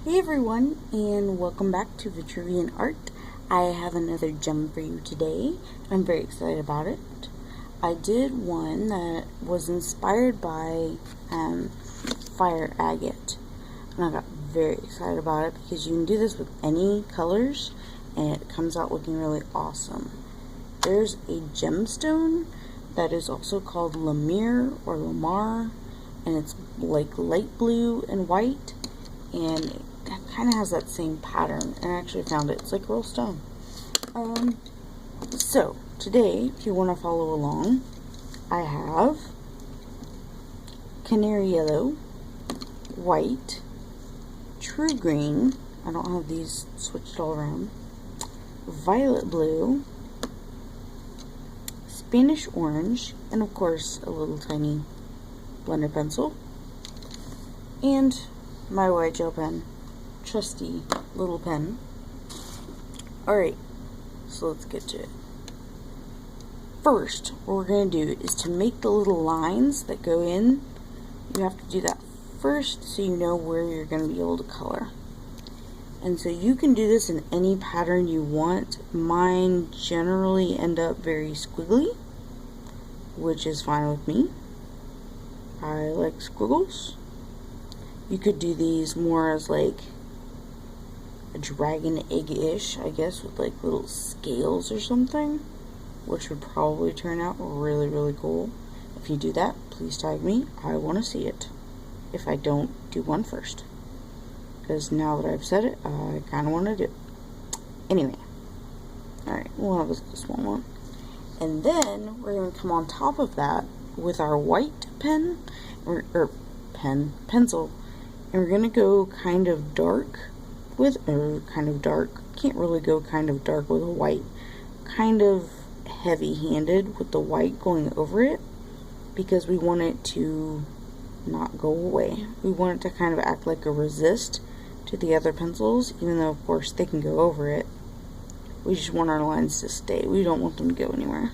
Hey everyone, and welcome back to Vitruvian Art. I have another gem for you today. I'm very excited about it. I did one that was inspired by Fire Agate, and I got very excited about it because you can do this with any colors, and it comes out looking really awesome. There's a gemstone that is also called Lemire or Lamar, and it's like light blue and white, and it kind of has that same pattern. And I actually found it. It's like real stone. So today, if you want to follow along, I have canary yellow, white, true green. I don't have these switched all around. Violet blue, Spanish orange, and of course a little tiny blender pencil, and my white gel pen, trusty little pen. Alright, so let's get to it. First, what we're going to do is to make the little lines that go in, you have to do that first so you know where you're going to be able to color. And so you can do this in any pattern you want. Mine generally end up very squiggly, which is fine with me. I like squiggles. You could do these more as like a dragon egg-ish, I guess, with like little scales or something, which would probably turn out really, really cool. If you do that, please tag me. I want to see it. If I don't do one first, because now that I've said it, I kind of want to do it. Anyway, alright, we'll have a small one. And then we're going to come on top of that with our white pen, pencil, and we're going to go kind of dark with, can't really go kind of dark with a white, kind of heavy-handed with the white going over it, because we want it to not go away. We want it to kind of act like a resist to the other pencils, even though of course they can go over it. We just want our lines to stay. We don't want them to go anywhere.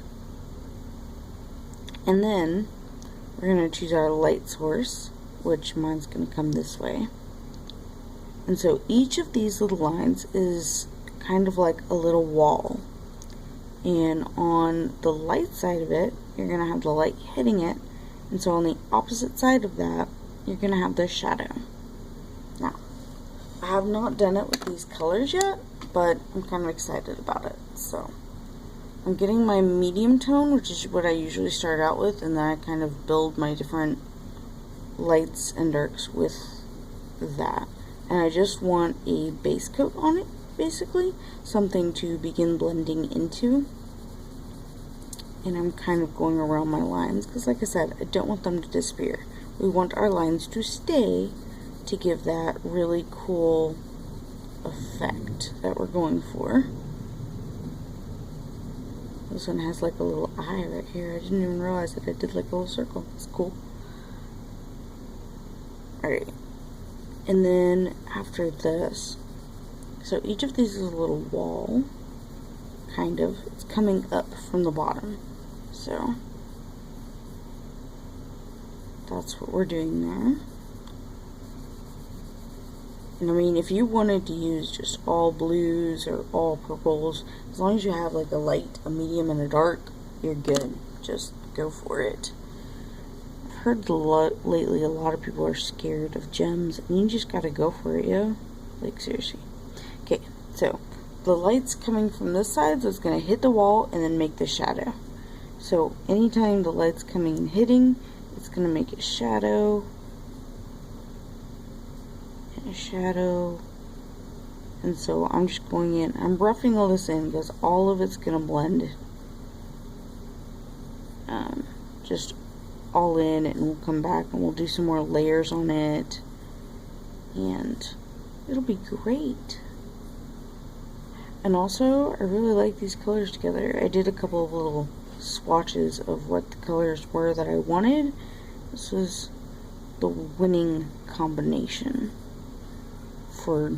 And then we're going to choose our light source, which mine's going to come this way. And so each of these little lines is kind of like a little wall. And on the light side of it, you're going to have the light hitting it. And so on the opposite side of that, you're going to have the shadow. Now, I have not done it with these colors yet, but I'm kind of excited about it. So I'm getting my medium tone, which is what I usually start out with, and then I kind of build my different lights and darks with that. And I just want a base coat on it, basically, something to begin blending into. And I'm kind of going around my lines, because like I said, I don't want them to disappear. We want our lines to stay to give that really cool effect that we're going for. This one has like a little eye right here. I didn't even realize that it did like a little circle. It's cool. Alright. And then after this, so each of these is a little wall, kind of. It's coming up from the bottom. So that's what we're doing there. And I mean, if you wanted to use just all blues or all purples, as long as you have like a light, a medium, and a dark, you're good. Just go for it. I've heard lately a lot of people are scared of gems, and you just gotta go for it, yo. Like, seriously. Okay, so the light's coming from this side, so it's gonna hit the wall and then make the shadow. So anytime the light's coming and hitting, it's gonna make a shadow, and a shadow. And so I'm just going in, I'm roughing all this in because all of it's gonna blend just all in, and we'll come back and we'll do some more layers on it, and it'll be great. And also, I really like these colors together. I did a couple of little swatches of what the colors were that I wanted. This was the winning combination for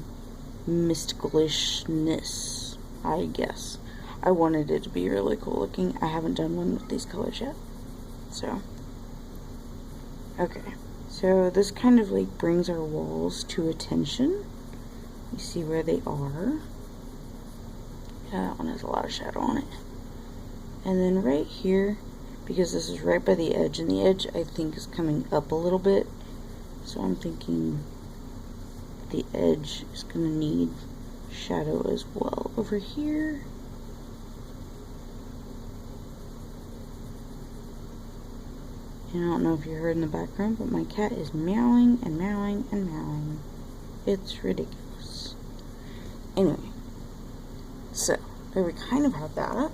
mystical-ishness, I guess. I wanted it to be really cool looking. I haven't done one with these colors yet. So, okay. So this kind of like brings our walls to attention. You see where they are. That one has a lot of shadow on it. And then right here, because this is right by the edge, and the edge I think is coming up a little bit, so I'm thinking the edge is going to need shadow as well. Over here, and I don't know if you heard in the background, but my cat is meowing and meowing and meowing. It's ridiculous. Anyway, so there we kind of have that.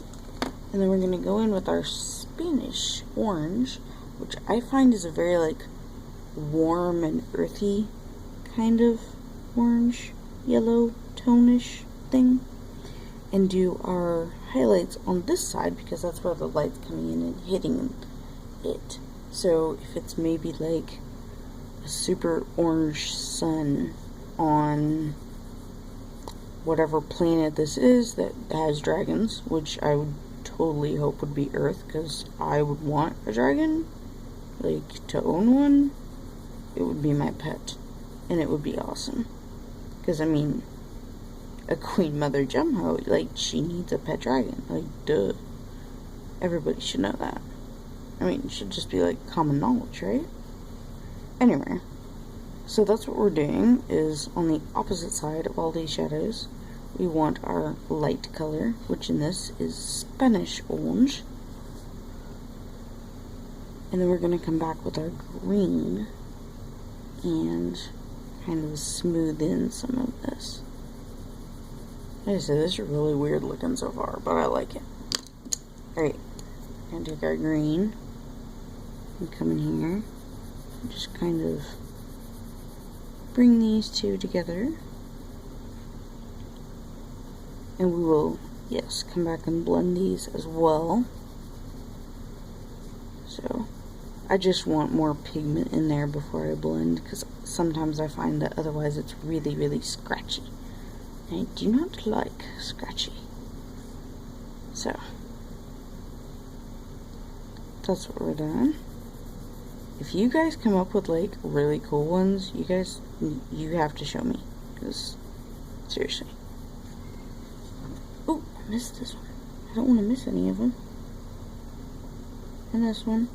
And then we're going to go in with our Spanish orange, which I find is a very like warm and earthy kind of orange, yellow, tone-ish thing. And do our highlights on this side because that's where the light's coming in and hitting it. So if it's maybe like a super orange sun on whatever planet this is that has dragons, which I would totally hope would be Earth, because I would want a dragon, like, to own one. It would be my pet, and it would be awesome, because I mean, a Queen Mother Jumho, like, she needs a pet dragon, like, duh. Everybody should know that. I mean, it should just be like common knowledge, right? Anyway, so that's what we're doing, is on the opposite side of all these shadows we want our light color, which in this is Spanish orange. And then we're going to come back with our green and kind of smooth in some of this. Like I said, this is really weird looking so far, but I like it. Alright, we're going to take our green and come in here and just kind of bring these two together. And we will, yes, come back and blend these as well. So, I just want more pigment in there before I blend, because sometimes I find that otherwise it's really, really scratchy. And I do not like scratchy. So, that's what we're doing. If you guys come up with, like, really cool ones, you have to show me, because, seriously. Oh, I missed this one. I don't want to miss any of them. And this one.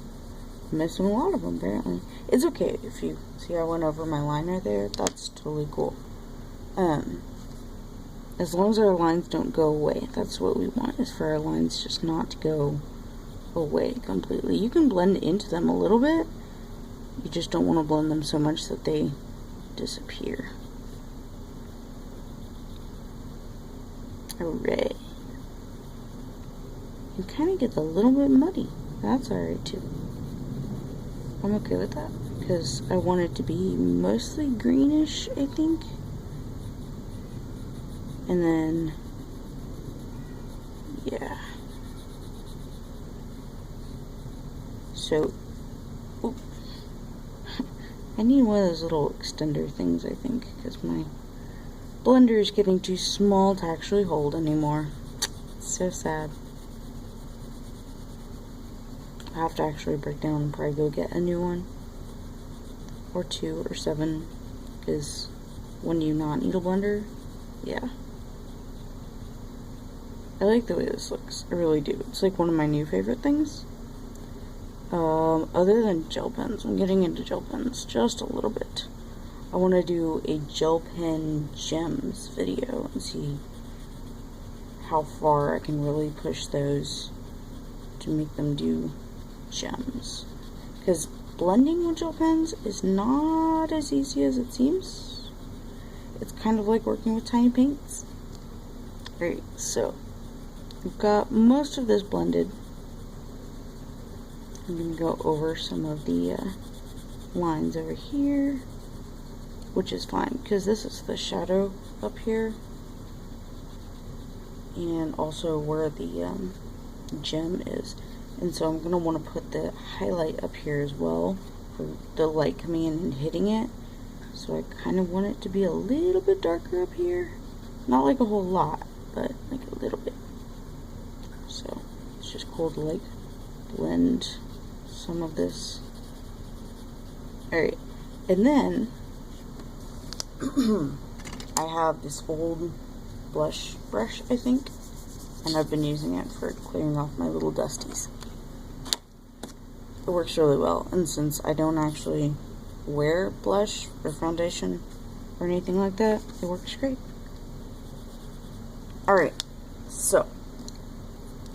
I'm missing a lot of them, apparently. It's okay if you see I went over my line right there. That's totally cool. As long as our lines don't go away. That's what we want, is for our lines just not to go away completely. You can blend into them a little bit. You just don't want to blend them so much that they disappear. Alright. It kind of gets a little bit muddy. That's alright too. I'm okay with that, because I want it to be mostly greenish, I think. And then, yeah. So, oop. I need one of those little extender things, I think, because my blender is getting too small to actually hold anymore. It's so sad. I have to actually break down and probably go get a new one. Or 2 or 7. Because when do you not need a blender? Yeah. I like the way this looks. I really do. It's like one of my new favorite things. Other than gel pens. I'm getting into gel pens just a little bit. I want to do a gel pen gems video and see how far I can really push those to make them do gems. Because blending with gel pens is not as easy as it seems. It's kind of like working with tiny paints. Alright, so we've got most of this blended. I'm going to go over some of the lines over here, which is fine because this is the shadow up here, and also where the gem is. And so I'm going to want to put the highlight up here as well for the light coming in and hitting it. So I kind of want it to be a little bit darker up here. Not like a whole lot, but like a little bit. So it's just cool to like blend some of this. Alright, and then I have this old blush brush, I think, and I've been using it for clearing off my little dusties. It works really well, and since I don't actually wear blush or foundation or anything like that, it works great. Alright, so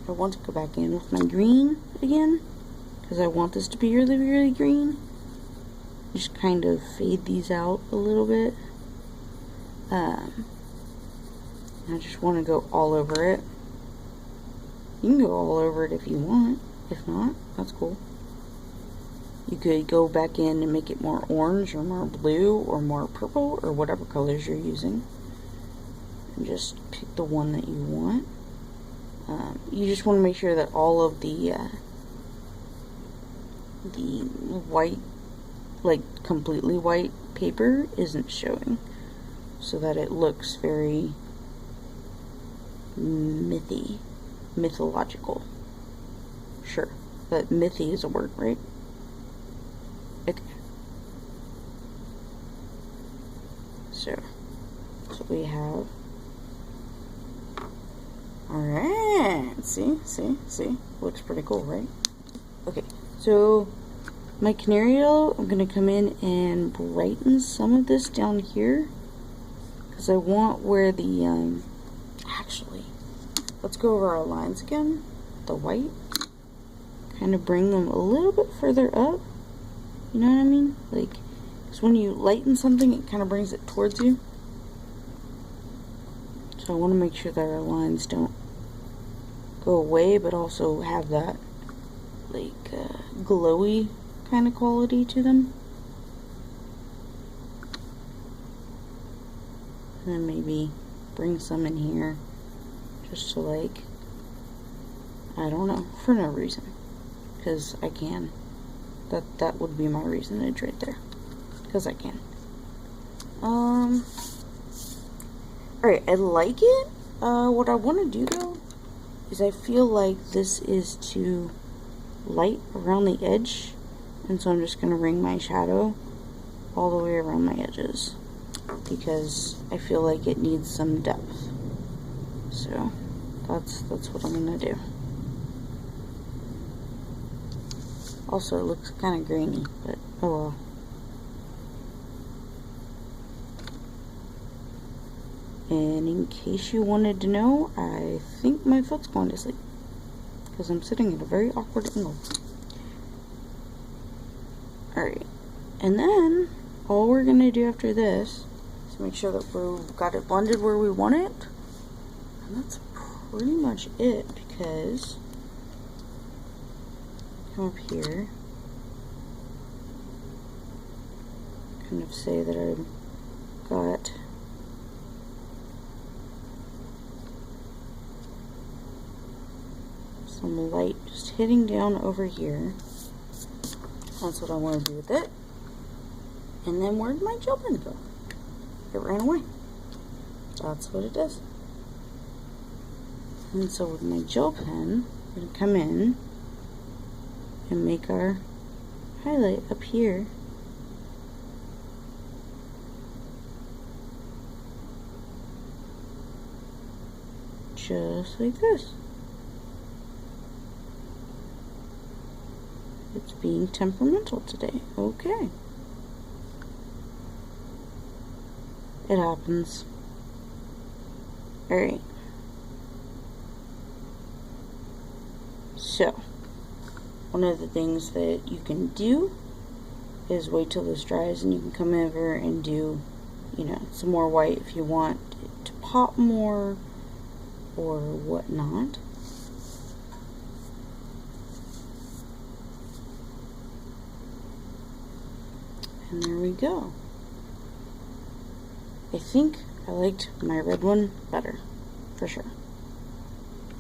I want to go back in with my green again, because I want this to be really, really green. Just kind of fade these out a little bit. I just want to go all over it. You can go all over it if you want. If not, that's cool. You could go back in and make it more orange or more blue or more purple or whatever colors you're using. And just pick the one that you want. You just want to make sure that all of the white, like completely white paper isn't showing, so that it looks very mythological. Sure, but mythy is a word, right? Okay. So we have. Alright, see? Looks pretty cool, right? Okay, so my canary yellow, I'm going to come in and brighten some of this down here, because I want where the, actually, let's go over our lines again, the white, kind of bring them a little bit further up, you know what I mean? Like, because when you lighten something, it kind of brings it towards you. So I want to make sure that our lines don't go away, but also have that, like, glowy kind of quality to them. And then maybe bring some in here, just to, like, I don't know, for no reason. Because I can. That would be my reasonage right there. Because I can. Alright, I like it. What I want to do though is I feel like this is too light around the edge, and so I'm just going to bring my shadow all the way around my edges, because I feel like it needs some depth. So that's what I'm going to do. Also, it looks kind of grainy, but oh well. And in case you wanted to know, I think my foot's going to sleep, because I'm sitting at a very awkward angle. Alright, and then all we're going to do after this is make sure that we've got it blended where we want it. And that's pretty much it, because come up here, kind of say that I've got some light just hitting down over here. That's what I want to do with it. And then where'd my gel pen go? It ran away. That's what it does. And so with my gel pen, I'm going to come in and make our highlight up here. Just like this. It's being temperamental today. Okay. It happens. Alright. So, one of the things that you can do is wait till this dries, and you can come over and do, you know, some more white if you want it to pop more or whatnot. And there we go. I think I liked my red one better, for sure.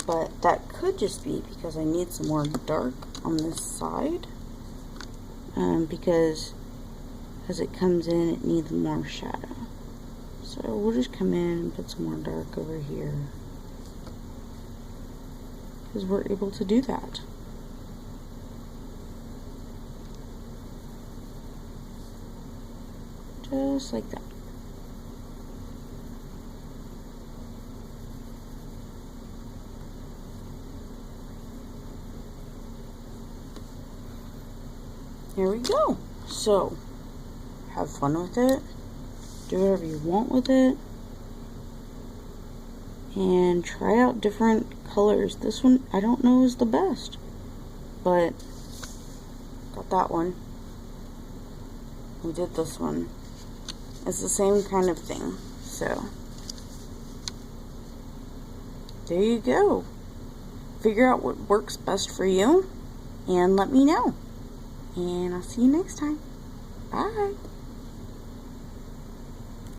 But that could just be because I need some more dark on this side. Because as it comes in, it needs more shadow. So we'll just come in and put some more dark over here, because we're able to do that. Just like that. here we go. So, have fun with it. Do whatever you want with it. And try out different colors. This one, I don't know, is the best. But, got that one. We did this one. It's the same kind of thing. So, there you go. Figure out what works best for you and let me know. And I'll see you next time. Bye.